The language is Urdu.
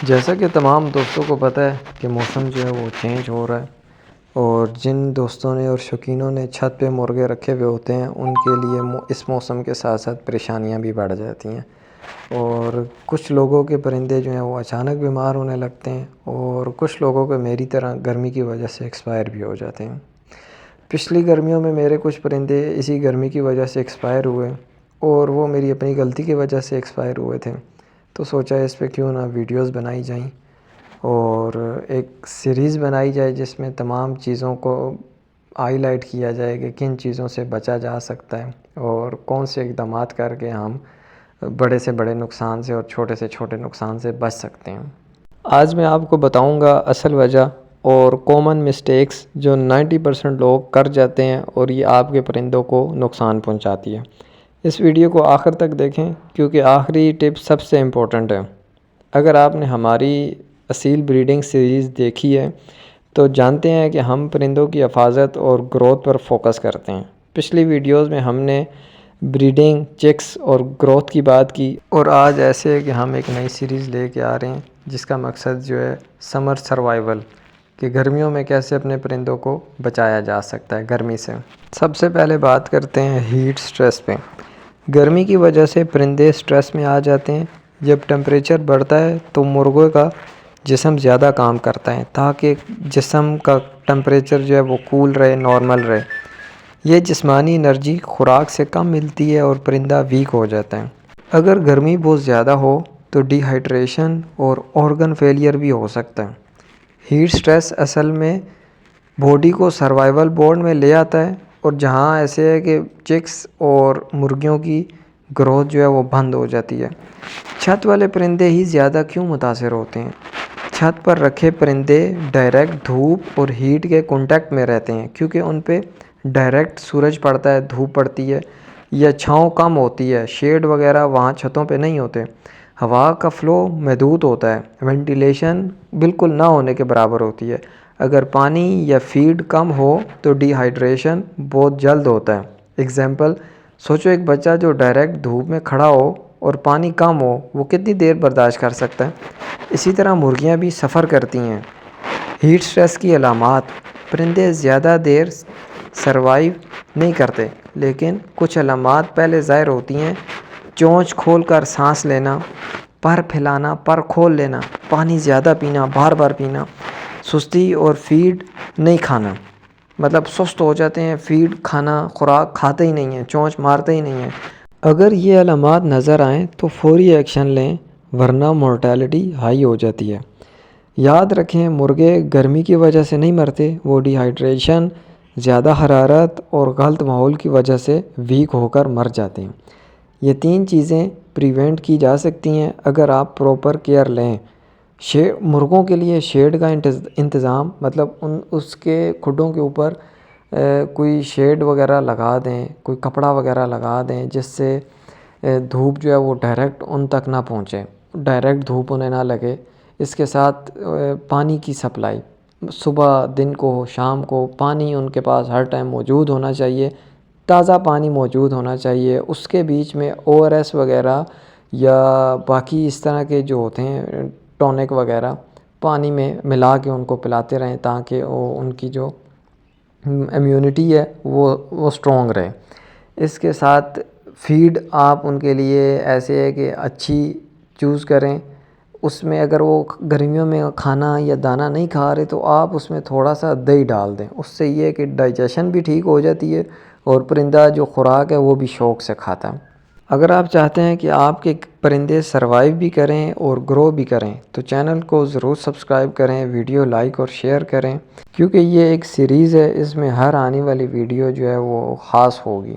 جیسا کہ تمام دوستوں کو پتہ ہے کہ موسم جو ہے وہ چینج ہو رہا ہے، اور جن دوستوں نے اور شوقینوں نے چھت پہ مرغے رکھے ہوئے ہوتے ہیں ان کے لیے اس موسم کے ساتھ ساتھ پریشانیاں بھی بڑھ جاتی ہیں، اور کچھ لوگوں کے پرندے جو ہیں وہ اچانک بیمار ہونے لگتے ہیں، اور کچھ لوگوں کے میری طرح گرمی کی وجہ سے ایکسپائر بھی ہو جاتے ہیں۔ پچھلی گرمیوں میں میرے کچھ پرندے اسی گرمی کی وجہ سے ایکسپائر ہوئے، اور وہ میری اپنی غلطی کی وجہ سے ایکسپائر ہوئے تھے، تو سوچا اس پہ کیوں نہ ویڈیوز بنائی جائیں اور ایک سیریز بنائی جائے جس میں تمام چیزوں کو ہائی لائٹ کیا جائے کہ کن چیزوں سے بچا جا سکتا ہے اور کون سے اقدامات کر کے ہم بڑے سے بڑے نقصان سے اور چھوٹے سے چھوٹے نقصان سے بچ سکتے ہیں۔ آج میں آپ کو بتاؤں گا اصل وجہ اور کامن مسٹیکس جو 90% لوگ کر جاتے ہیں اور یہ آپ کے پرندوں کو نقصان پہنچاتی ہے۔ اس ویڈیو کو آخر تک دیکھیں کیونکہ آخری ٹپ سب سے امپورٹنٹ ہے۔ اگر آپ نے ہماری اصیل بریڈنگ سیریز دیکھی ہے تو جانتے ہیں کہ ہم پرندوں کی حفاظت اور گروتھ پر فوکس کرتے ہیں۔ پچھلی ویڈیوز میں ہم نے بریڈنگ، چکس اور گروتھ کی بات کی، اور آج ایسے ہے کہ ہم ایک نئی سیریز لے کے آ رہے ہیں جس کا مقصد جو ہے سمر سروائیول، کہ گرمیوں میں کیسے اپنے پرندوں کو بچایا جا سکتا ہے گرمی سے۔ سب سے پہلے بات کرتے ہیں ہیٹ سٹریس پہ۔ گرمی کی وجہ سے پرندے سٹریس میں آ جاتے ہیں۔ جب ٹمپریچر بڑھتا ہے تو مرغوں کا جسم زیادہ کام کرتا ہے تاکہ جسم کا ٹمپریچر جو ہے وہ کول رہے، نارمل رہے۔ یہ جسمانی انرجی خوراک سے کم ملتی ہے اور پرندہ ویک ہو جاتا ہے۔ اگر گرمی بہت زیادہ ہو تو ڈی ہائیڈریشن اور آرگن فیلئر بھی ہو سکتا ہے۔ ہیٹ سٹریس اصل میں باڈی کو سروائیول موڈ میں لے آتا ہے، اور جہاں ایسے ہے کہ چکس اور مرغیوں کی گروتھ جو ہے وہ بند ہو جاتی ہے۔ چھت والے پرندے ہی زیادہ کیوں متاثر ہوتے ہیں؟ چھت پر رکھے پرندے ڈائریکٹ دھوپ اور ہیٹ کے کانٹیکٹ میں رہتے ہیں، کیونکہ ان پہ ڈائریکٹ سورج پڑتا ہے، دھوپ پڑتی ہے یا چھاؤں کم ہوتی ہے، شیڈ وغیرہ وہاں چھتوں پہ نہیں ہوتے۔ ہوا کا فلو محدود ہوتا ہے، وینٹیلیشن بالکل نہ ہونے کے برابر ہوتی ہے۔ اگر پانی یا فیڈ کم ہو تو ڈی ہائیڈریشن بہت جلد ہوتا ہے۔ ایگزامپل، سوچو ایک بچہ جو ڈائریکٹ دھوپ میں کھڑا ہو اور پانی کم ہو، وہ کتنی دیر برداشت کر سکتا ہے؟ اسی طرح مرغیاں بھی سفر کرتی ہیں۔ ہیٹ سٹریس کی علامات: پرندے زیادہ دیر سروائیو نہیں کرتے، لیکن کچھ علامات پہلے ظاہر ہوتی ہیں۔ چونچ کھول کر سانس لینا، پر پھیلانا، پر کھول لینا، پانی زیادہ پینا، بار بار پینا، سستی اور فیڈ نہیں کھانا، مطلب سست ہو جاتے ہیں، فیڈ کھانا، خوراک کھاتے ہی نہیں ہیں، چونچ مارتے ہی نہیں ہیں۔ اگر یہ علامات نظر آئیں تو فوری ایکشن لیں، ورنہ مورٹیلٹی ہائی ہو جاتی ہے۔ یاد رکھیں، مرغے گرمی کی وجہ سے نہیں مرتے، وہ ڈی ہائیڈریشن، زیادہ حرارت اور غلط ماحول کی وجہ سے ویک ہو کر مر جاتے ہیں۔ یہ 3 چیزیں پریونٹ کی جا سکتی ہیں اگر آپ پراپر کیئر لیں۔ مرغوں کے لیے شیڈ کا انتظام، مطلب اس کے کھڈوں کے اوپر کوئی شیڈ وغیرہ لگا دیں، کوئی کپڑا وغیرہ لگا دیں جس سے دھوپ جو ہے وہ ڈائریکٹ ان تک نہ پہنچے، ڈائریکٹ دھوپ انہیں نہ لگے۔ اس کے ساتھ پانی کی سپلائی، صبح، دن کو، شام کو پانی ان کے پاس ہر ٹائم موجود ہونا چاہیے، تازہ پانی موجود ہونا چاہیے۔ اس کے بیچ میں ORS وغیرہ یا باقی اس طرح کے جو ہوتے ہیں ٹونک وغیرہ پانی میں ملا کے ان کو پلاتے رہیں تاکہ ان کی جو امیونٹی ہے وہ سٹرونگ رہے۔ اس کے ساتھ فیڈ آپ ان کے لیے ایسے ہے کہ اچھی چوز کریں۔ اس میں اگر وہ گرمیوں میں کھانا یا دانہ نہیں کھا رہے تو آپ اس میں تھوڑا سا دہی ڈال دیں، اس سے یہ ہے کہ ڈائجیشن بھی ٹھیک ہو جاتی ہے اور پرندہ جو خوراک ہے وہ بھی شوق سے کھاتا ہے۔ اگر آپ چاہتے ہیں کہ آپ کے پرندے سروائیو بھی کریں اور گرو بھی کریں تو چینل کو ضرور سبسکرائب کریں، ویڈیو لائک اور شیئر کریں، کیونکہ یہ ایک سیریز ہے، اس میں ہر آنے والی ویڈیو جو ہے وہ خاص ہوگی۔